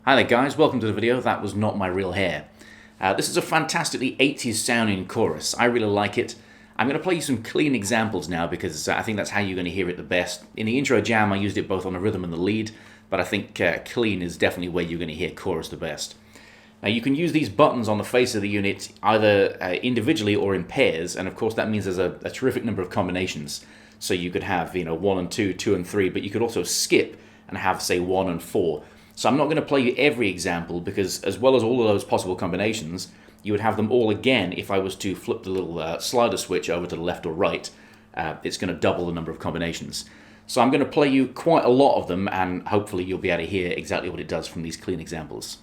Hi there guys, welcome to the video. That was not my real hair. This is a fantastically 80s sounding chorus. I really like it. I'm going to play you some clean examples now because I think that's how you're going to hear it the best. In the intro jam I used it both on the rhythm and the lead, but I think clean is definitely where you're going to hear chorus the best. Now you can use these buttons on the face of the unit either individually or in pairs, and of course that means there's a terrific number of combinations. So you could have 1 and 2, 2 and 3, but you could also skip and have say 1 and 4. So I'm not going to play you every example because as well as all of those possible combinations, you would have them all again if I was to flip the little slider switch over to the left or right. It's going to double the number of combinations. So I'm going to play you quite a lot of them and hopefully you'll be able to hear exactly what it does from these clean examples.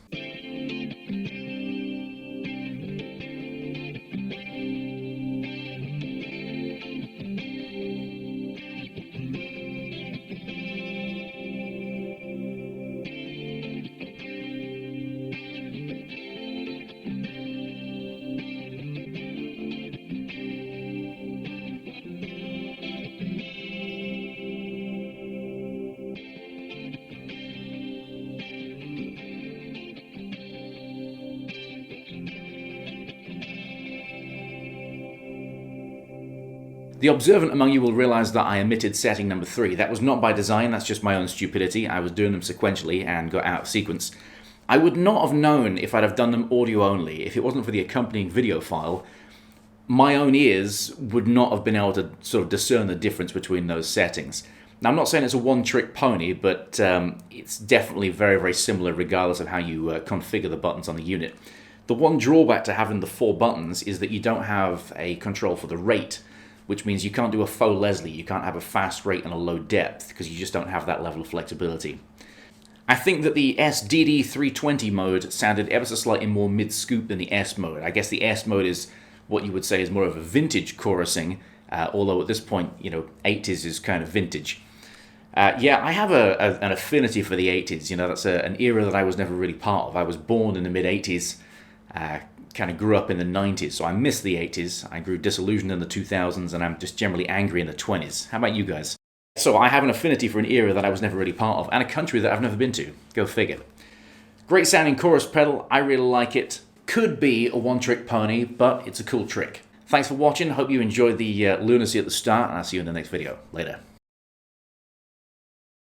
The observant among you will realize that I omitted setting number 3. That was not by design, that's just my own stupidity. I was doing them sequentially and got out of sequence. I would not have known if I'd have done them audio only. If it wasn't for the accompanying video file, my own ears would not have been able to sort of discern the difference between those settings. Now I'm not saying it's a one-trick pony, but it's definitely very, very similar regardless of how you configure the buttons on the unit. The one drawback to having the 4 buttons is that you don't have a control for the rate, which means you can't do a faux Leslie, you can't have a fast rate and a low depth, because you just don't have that level of flexibility. I think that the SDD320 mode sounded ever so slightly more mid-scoop than the S mode. I guess the S mode is what you would say is more of a vintage chorusing, although at this point, 80s is kind of vintage. Yeah, I have an affinity for the 80s, that's an era that I was never really part of. I was born in the mid-80s, kind of grew up in the 90s, so I miss the 80s. I grew disillusioned in the 2000s, and I'm just generally angry in the 20s. How about you guys? So I have an affinity for an era that I was never really part of, and a country that I've never been to. Go figure. Great sounding chorus pedal, I really like it. Could be a one-trick pony, but it's a cool trick. Thanks for watching, hope you enjoyed the lunacy at the start, and I'll see you in the next video. Later.